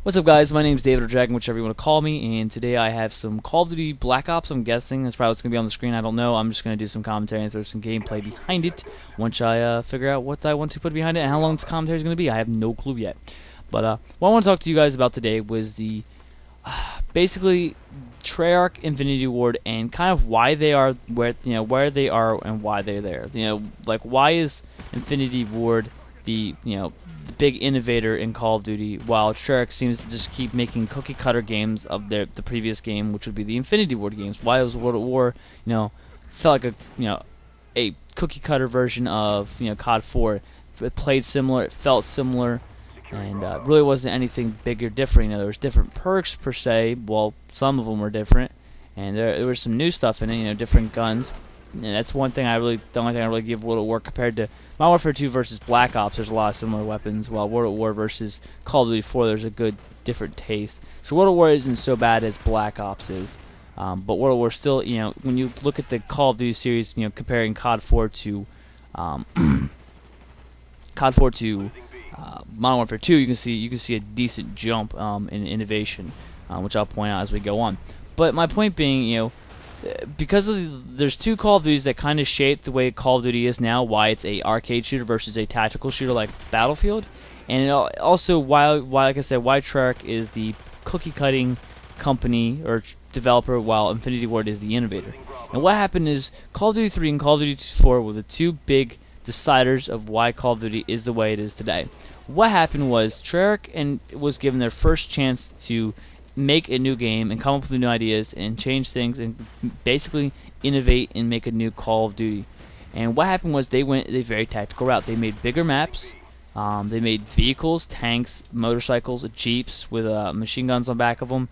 What's up, guys? My name's David or Dragon, whichever you want to call me, and today I have some Call of Duty Black Ops. I'm guessing that's probably what's going to be on the screen. I don't know. I'm just going to do some commentary and throw some gameplay behind it once I figure out what I want to put behind it and how long this commentary is going to be. I have no clue yet. But what I want to talk to you guys about today was the basically Treyarch, Infinity Ward, and kind of why they are where they are and why they're there. Like, why is Infinity Ward the the big innovator in Call of Duty, while Treyarch seems to just keep making cookie cutter games of the previous game, which would be the Infinity Ward games. Why was World at War felt like a cookie cutter version of COD 4. It played similar, it felt similar, and really wasn't anything big or different. There was different perks per se. Well, some of them were different, and there was some new stuff in it. Different guns. And that's the only thing I really give World at War compared to Modern Warfare 2 versus Black Ops. There's a lot of similar weapons, while World at War versus Call of Duty 4, there's a good different taste. So World at War isn't so bad as Black Ops is, but World at War still, when you look at the Call of Duty series, comparing COD 4 to COD 4 to Modern Warfare 2, you can see a decent jump in innovation, which I'll point out as we go on. But my point being, because there's two Call of Duties that kind of shape the way Call of Duty is now, why it's a arcade shooter versus a tactical shooter like Battlefield, and also why, like I said, why Treyarch is the cookie cutting company or developer, while Infinity Ward is the innovator. And what happened is Call of Duty 3 and Call of Duty 4 were the two big deciders of why Call of Duty is the way it is today. What happened was Treyarch was given their first chance to make a new game and come up with new ideas and change things and basically innovate and make a new Call of Duty. And what happened was they went a very tactical route. They made bigger maps. They made vehicles, tanks, motorcycles, jeeps with machine guns on back of them.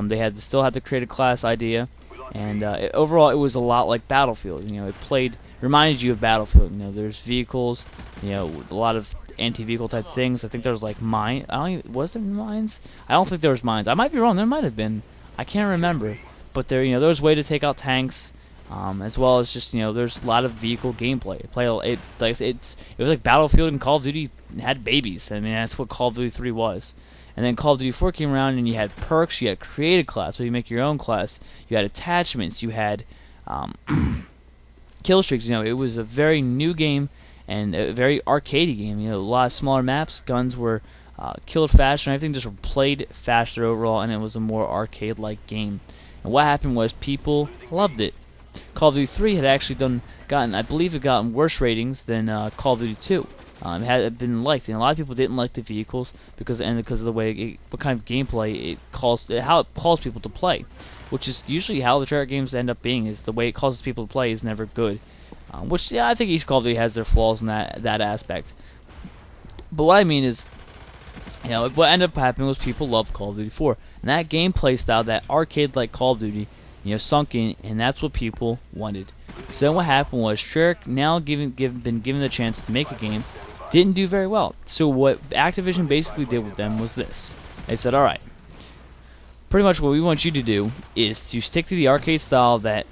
They still had the creative class idea, and overall it was a lot like Battlefield. It reminded you of Battlefield. There's vehicles, with a lot of anti-vehicle type things. I think there was like was there mines? I don't think there was mines. I might be wrong. There might have been. I can't remember. But there was a way to take out tanks, as well as just there's a lot of vehicle gameplay. It was like Battlefield and Call of Duty had babies. I mean, that's what Call of Duty 3 was. And then Call of Duty 4 came around, and you had perks, you had creative class, where you make your own class, you had attachments, you had kill streaks. It was a very new game and a very arcadey game. A lot of smaller maps, guns were killed faster, and everything just played faster overall, and it was a more arcade-like game. And what happened was people loved it. Call of Duty 3 had actually I believe it gotten worse ratings than Call of Duty 2. It had been liked, and a lot of people didn't like the vehicles because of the way what kind of gameplay how it calls people to play, which is usually how the Treyarch games end up being. Is the way it causes people to play is never good. Which I think each Call of Duty has their flaws in that aspect. But what I mean is, what ended up happening was people loved Call of Duty 4, and that gameplay style, that arcade-like Call of Duty, sunk in, and that's what people wanted. So what happened was Treyarch, now been given the chance to make a game, didn't do very well. So what Activision basically did with them was this: they said, all right, pretty much what we want you to do is to stick to the arcade style that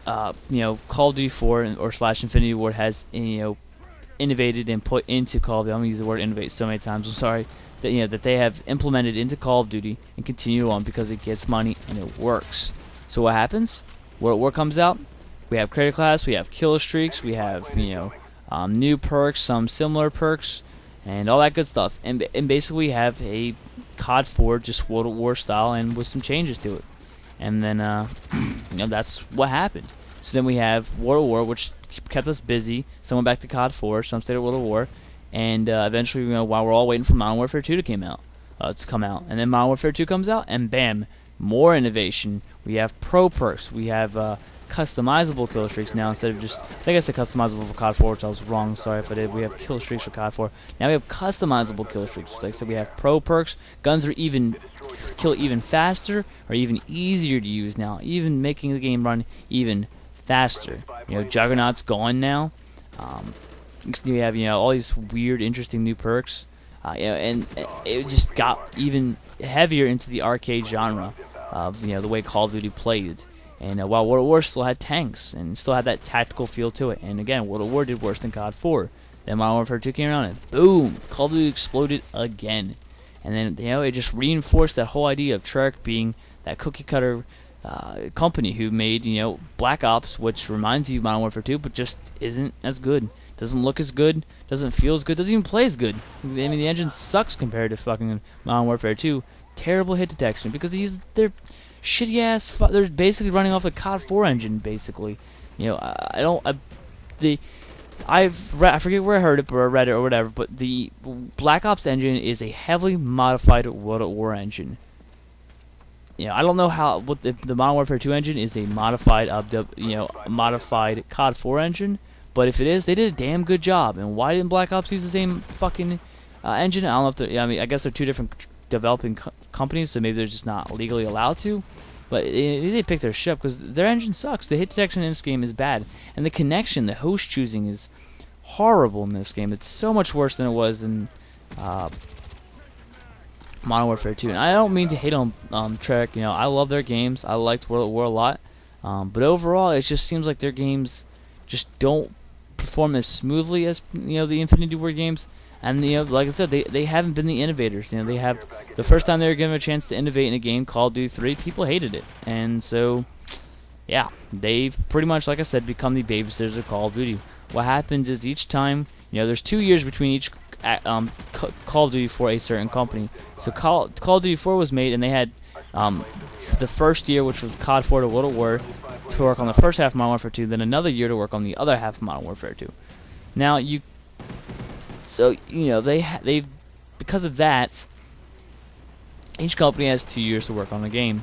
Call of Duty 4 or / Infinity Ward has innovated and put into Call of Duty. I'm gonna use the word innovate so many times. I'm sorry. That they have implemented into Call of Duty and continue on because it gets money and it works. So what happens? World at War comes out. We have creative class. We have kill streaks. We have new perks, some similar perks, and all that good stuff. And basically we have a COD 4 just World at War style and with some changes to it. And then that's what happened. So then we have World at War, which kept us busy. Some went back to COD 4, some stayed at World at War, and eventually, while we're all waiting for Modern Warfare 2 to come out, and then Modern Warfare 2 comes out, and bam, more innovation. We have pro perks. We have customizable kill streaks now instead of just, I think I said customizable for COD 4, which I was wrong. Sorry if I did. We have kill streaks for COD 4. Now we have customizable kill streaks. Like I said, we have pro perks. Guns are kill even faster or even easier to use now, even making the game run even faster. Juggernaut's gone now. You have all these weird, interesting new perks, and it just got even heavier into the arcade genre of the way Call of Duty played. And while World at War still had tanks and still had that tactical feel to it, and again, World at War did worse than COD 4. Then Modern Warfare 2 came around and boom, Call of Duty exploded again. and then it just reinforced that whole idea of Treyarch being that cookie cutter company who made Black Ops, which reminds you of Modern Warfare 2, but just isn't as good. Doesn't look as good, doesn't feel as good, doesn't even play as good. I mean, the engine sucks compared to fucking Modern Warfare 2. Terrible hit detection because they're shitty ass. They're basically running off the COD 4 engine, basically. I forget where I heard it, or read it, or whatever. But the Black Ops engine is a heavily modified World at War engine. I don't know what the Modern Warfare 2 engine is a modified modified COD 4 engine. But if it is, they did a damn good job. And why didn't Black Ops use the same fucking engine? I don't know if I mean, I guess they're two different developing companies, so maybe they're just not legally allowed to. But they picked their shit up because their engine sucks. The hit detection in this game is bad, and the connection, the host choosing is horrible in this game. It's so much worse than it was in Modern Warfare 2. And I don't mean to hate on Treyarch. I love their games. I liked World at War a lot, but overall, it just seems like their games just don't perform as smoothly as the Infinity Ward games. And like I said, they haven't been the innovators. They have the first time they were given a chance to innovate in a game, Call of Duty 3, people hated it, and so yeah, they've pretty much, like I said, become the babysitters of Call of Duty. What happens is each time, there's 2 years between each Call of Duty for a certain company. So Call of Duty 4 was made, and they had the first year, which was COD 4 to World at War, to work on the first half of Modern Warfare 2, then another year to work on the other half of Modern Warfare 2. Now they because of that, each company has 2 years to work on the game,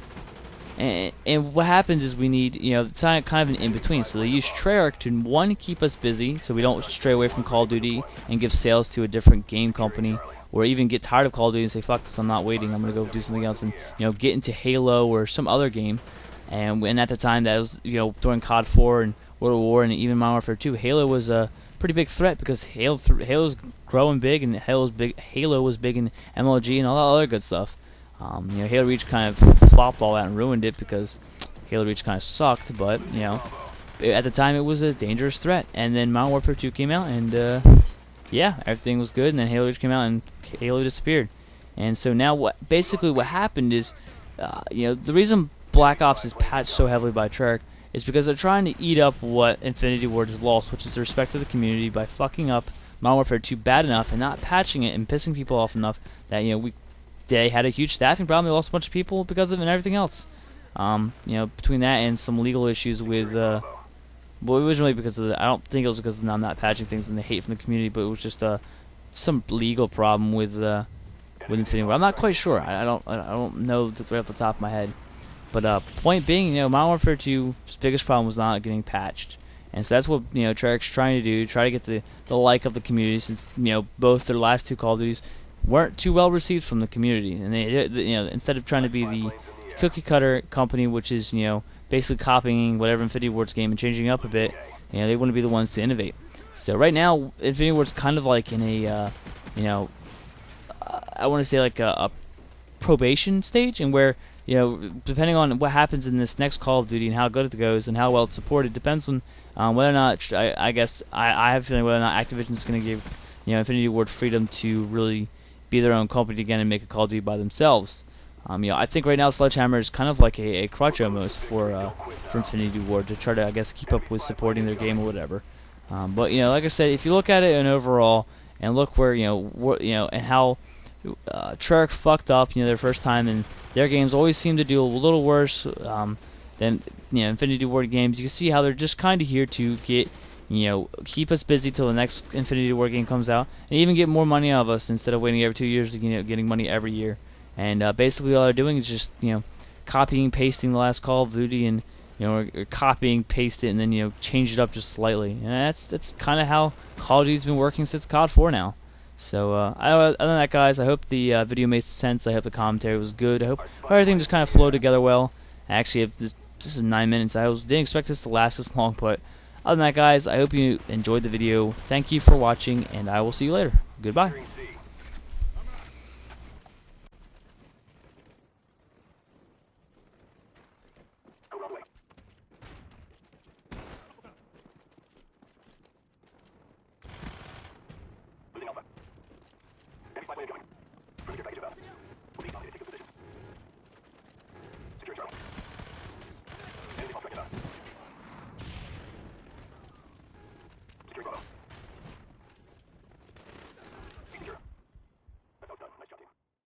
and what happens is we need kind of an in between. So they use Treyarch to, one, keep us busy so we don't stray away from Call of Duty and give sales to a different game company, or even get tired of Call of Duty and say, fuck this, I'm not waiting, I'm gonna go do something else, and get into Halo or some other game. And at the time, that was during COD 4 and World at War and even Modern Warfare 2, Halo was a pretty big threat because Halo's growing big, and Halo was big in MLG and all that other good stuff. Halo Reach kind of flopped all that and ruined it because Halo Reach kind of sucked. But at the time it was a dangerous threat. And then Modern Warfare 2 came out, and yeah, everything was good. And then Halo Reach came out, and Halo disappeared. And so now what happened is, the reason Black Ops is patched so heavily by Treyarch is because they're trying to eat up what Infinity Ward has lost, which is the respect of the community, by fucking up Modern Warfare 2 bad enough and not patching it and pissing people off enough that they had a huge staffing problem. They lost a bunch of people because of it and everything else. Between that and some legal issues with, well, it was really because of I don't think it was because of them not patching things and the hate from the community, but it was just some legal problem with Infinity Ward. I'm not quite sure. I don't know right off the top of my head. But point being, Modern Warfare 2's biggest problem was not getting patched, and so that's what Treyarch's trying to do, try to get the like of the community, since both their last two Call of Duties weren't too well received from the community, and they instead of trying to be the cookie cutter company, which is basically copying whatever Infinity Ward's game and changing it up a bit, they want to be the ones to innovate. So right now, Infinity Ward's kind of like in a I want to say like a probation stage, and where depending on what happens in this next Call of Duty and how good it goes and how well it's supported, depends on whether or not I guess I have a feeling whether or not Activision's going to give Infinity Ward freedom to really be their own company again and make a Call of Duty by themselves. I think right now Sledgehammer is kind of like a crutch almost for Infinity Ward to try to, I guess, keep up with supporting their game or whatever. But like I said, if you look at it in overall and look where and how Treyarch fucked up their first time, and their games always seem to do a little worse than Infinity Ward games. You can see how they're just kind of here to get keep us busy till the next Infinity Ward game comes out, and even get more money out of us instead of waiting every 2 years to getting money every year. And basically all they're doing is just copying, pasting the last Call of Duty, and or copying, paste it, and then change it up just slightly. And that's kind of how Call of Duty's been working since COD 4 now. So other than that, guys, I hope the video made sense. I hope the commentary was good. I hope everything just kind of flowed together well. Actually, if this is 9 minutes. Didn't expect this to last this long, but other than that, guys, I hope you enjoyed the video. Thank you for watching, and I will see you later. Goodbye.